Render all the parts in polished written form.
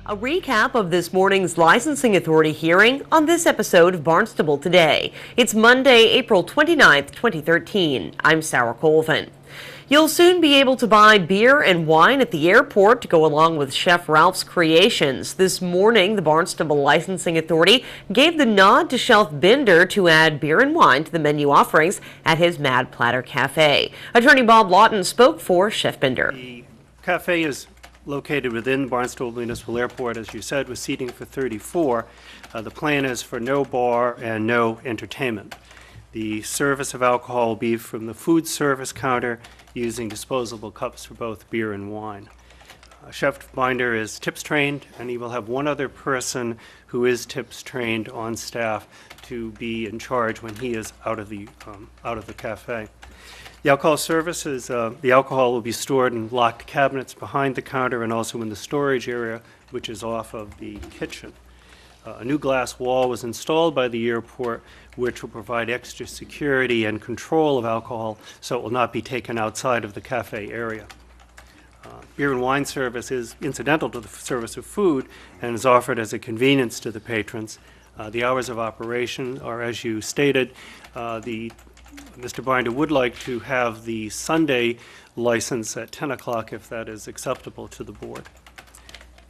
A recap of this morning's licensing authority hearing on this episode of Barnstable Today. It's Monday, April 29th, 2013. I'm Sarah Colvin. You'll soon be able to buy beer and wine at the airport to go along with Chef Ralph's creations. This morning, the Barnstable Licensing Authority gave the nod to Chef Binder to add beer and wine to the menu offerings at his Mad Platter Cafe. Attorney Bob Lawton spoke for Chef Binder. The cafe is located within Barnstable Municipal Airport, as you said, with seating for 34. The plan is for no bar and no entertainment. The service of alcohol will be from the food service counter using disposable cups for both beer and wine. Chef Binder is tips trained, and he will have one other person who is tips trained on staff to be in charge when he is out of the cafe. The alcohol services, the alcohol will be stored in locked cabinets behind the counter and also in the storage area, which is off of the kitchen. A new glass wall was installed by the airport, which will provide extra security and control of alcohol, so it will not be taken outside of the cafe area. Beer and wine service is incidental to the service of food and is offered as a convenience to the patrons. The hours of operation are, as you stated, Mr. Binder would like to have the Sunday license at 10 o'clock if that is acceptable to the board.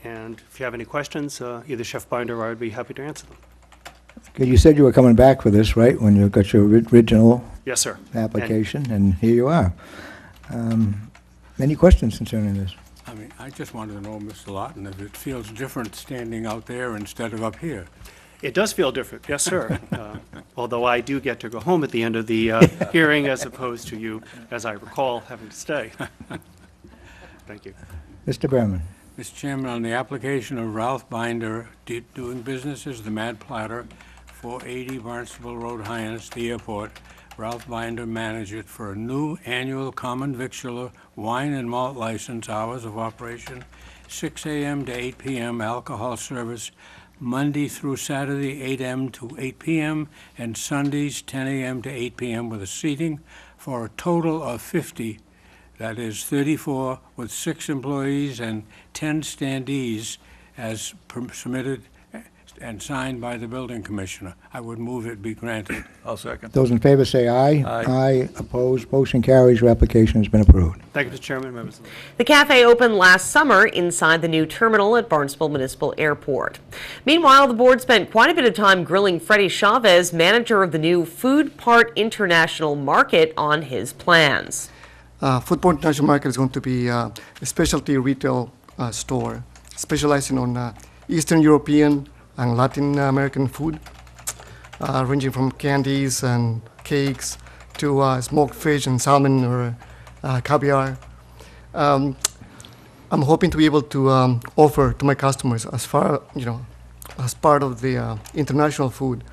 And if you have any questions, either Chef Binder or I would be happy to answer them. Okay, you said you were coming back for this, right, when you got your original Yes, sir. application, and here you are. Any questions concerning this? I just wanted to know, Mr. Lawton, if it feels different standing out there instead of up here. It does feel different, yes, sir. Although I do get to go home at the end of the hearing as opposed to you, as I recall, having to stay. Thank you. Mr. Berman. Mr. Chairman, on the application of Ralph Binder, doing business as the Mad Platter, 480 Barnstable Road, Hyannis, the airport, Ralph Binder manager for a new annual common victualler wine and malt license, hours of operation, 6 a.m. to 8 p.m., alcohol service, Monday through Saturday, 8 a.m. to 8 p.m., and Sundays, 10 a.m. to 8 p.m. with a seating for a total of 50. That is 34 with 6 employees and 10 standees as submitted and signed by the building commissioner. I would move it be granted. I'll second. Those in favor say aye. Aye. Aye. Opposed. Motion carries. Your application has been approved. Thank you, Mr. Chairman. Members. The cafe opened last summer inside the new terminal at Barnstable Municipal Airport. Meanwhile, the board spent quite a bit of time grilling Freddie Chavez, manager of the new Food Part International Market, on his plans. Food Part International Market is going to be a specialty retail store specializing on Eastern European and Latin American food, ranging from candies and cakes to smoked fish and salmon or caviar. I'm hoping to be able to offer to my customers, as part of the international food,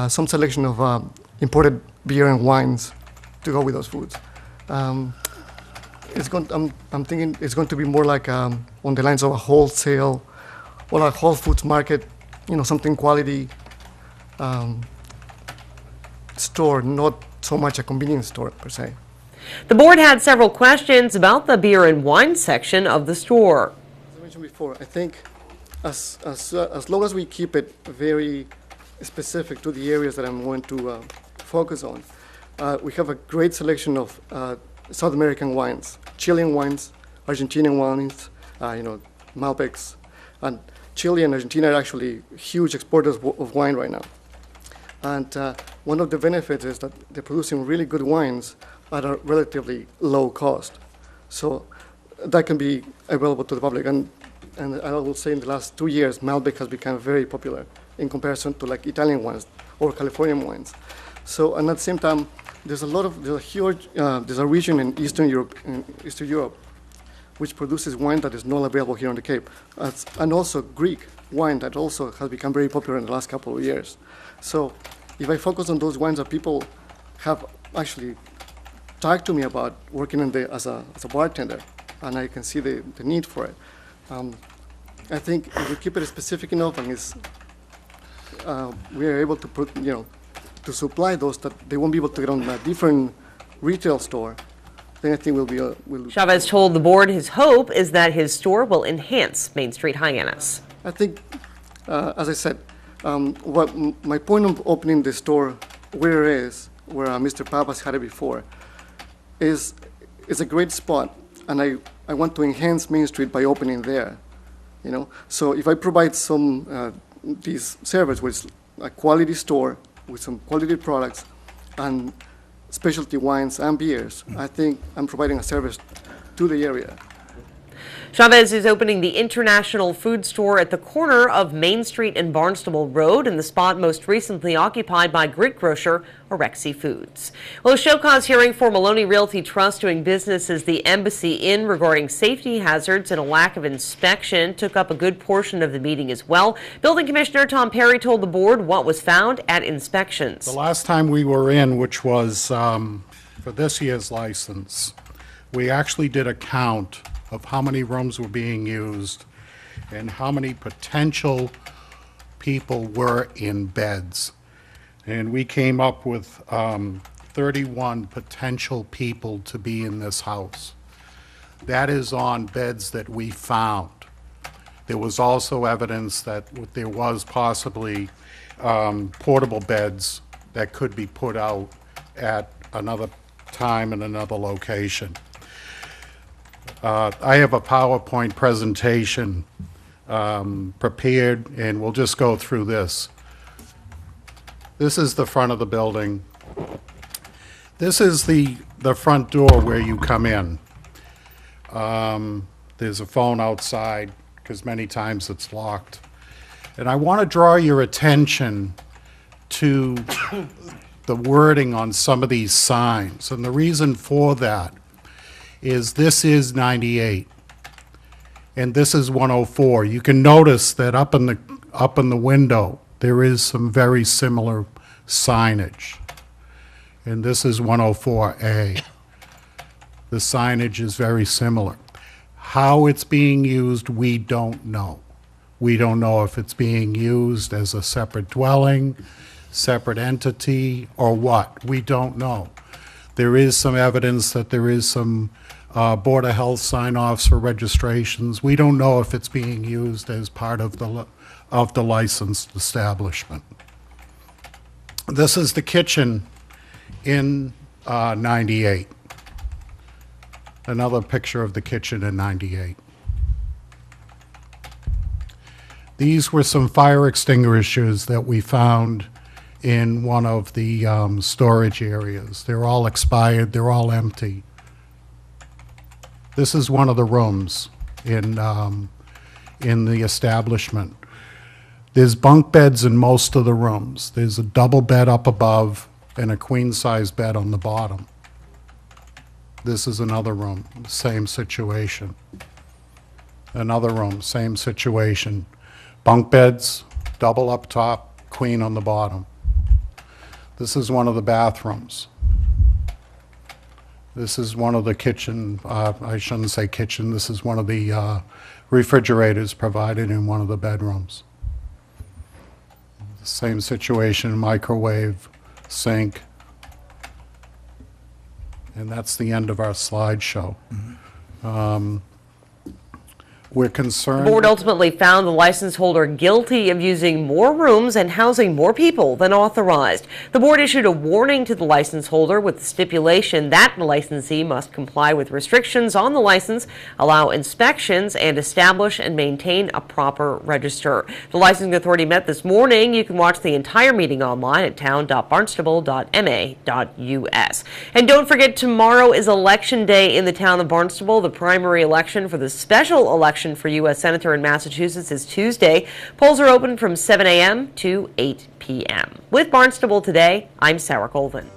some selection of imported beer and wines to go with those foods. I'm thinking it's going to be more like on the lines of a wholesale or a Whole Foods market, something quality store, not so much a convenience store per se. The board had several questions about the beer and wine section of the store. As I mentioned before, I think as long as we keep it very specific to the areas that I'm going to focus on, we have a great selection of South American wines, Chilean wines, Argentinian wines, Malbecs, and Chile and Argentina are actually huge exporters of wine right now. And one of the benefits is that they're producing really good wines at a relatively low cost. So that can be available to the public. And I will say in the last 2 years, Malbec has become very popular in comparison to like Italian wines or Californian wines. So, and at the same time, there's a region in Eastern Europe, which produces wine that is not available here on the Cape, and also Greek wine that also has become very popular in the last couple of years. So if I focus on those wines that people have actually talked to me about working as a bartender, and I can see the need for it, I think if we keep it specific enough and we are able to put, to supply those that they won't be able to get on a different retail store, then I think Chavez told the board his hope is that his store will enhance Main Street Hyannis. I think, as I said, my point of opening the store where it is, where Mr. Papas had it before, is a great spot, and I want to enhance Main Street by opening there. You know, so if I provide some these service with a quality store with some quality products and specialty wines and beers, I think I'm providing a service to the area. Chavez is opening the International Food Store at the corner of Main Street and Barnstable Road, in the spot most recently occupied by Grit grocer Orexi Foods. Well, a show cause hearing for Maloney Realty Trust doing business as the Embassy Inn regarding safety hazards and a lack of inspection took up a good portion of the meeting as well. Building Commissioner Tom Perry told the board what was found at inspections. The last time we were in, which was for this year's license, we actually did a count of how many rooms were being used and how many potential people were in beds. And we came up with 31 potential people to be in this house. That is on beds that we found. There was also evidence that there was possibly portable beds that could be put out at another time in another location. I have a PowerPoint presentation prepared, and we'll just go through this. This is the front of the building. This is the front door where you come in. There's a phone outside, because many times it's locked. And I want to draw your attention to the wording on some of these signs. And the reason for that is this is 98 and this is 104. You can notice that up in the window there is some very similar signage. And this is 104A. The signage is very similar. How it's being used, we don't know. We don't know if it's being used as a separate dwelling, separate entity, or what. We don't know. There is some evidence that there is some Board of Health sign-offs for registrations. We don't know if it's being used as part of the licensed establishment. This is the kitchen in 98. Another picture of the kitchen in 98. These were some fire extinguishers that we found in one of the storage areas. They're all expired, they're all empty. This is one of the rooms in the establishment. There's bunk beds in most of the rooms. There's a double bed up above and a queen-size bed on the bottom. This is another room, same situation. Another room, same situation. Bunk beds, double up top, queen on the bottom. This is one of the bathrooms. This is one of the kitchen, I shouldn't say kitchen, this is one of the refrigerators provided in one of the bedrooms. Same situation, microwave, sink. And that's the end of our slideshow. We're concerned. The board ultimately found the license holder guilty of using more rooms and housing more people than authorized. The board issued a warning to the license holder with the stipulation that the licensee must comply with restrictions on the license, allow inspections, and establish and maintain a proper register. The licensing authority met this morning. You can watch the entire meeting online at town.barnstable.ma.us. And don't forget, tomorrow is Election Day in the town of Barnstable. The primary election for the special election for U.S. Senator in Massachusetts is Tuesday. Polls are open from 7 a.m. to 8 p.m. With Barnstable Today, I'm Sarah Colvin.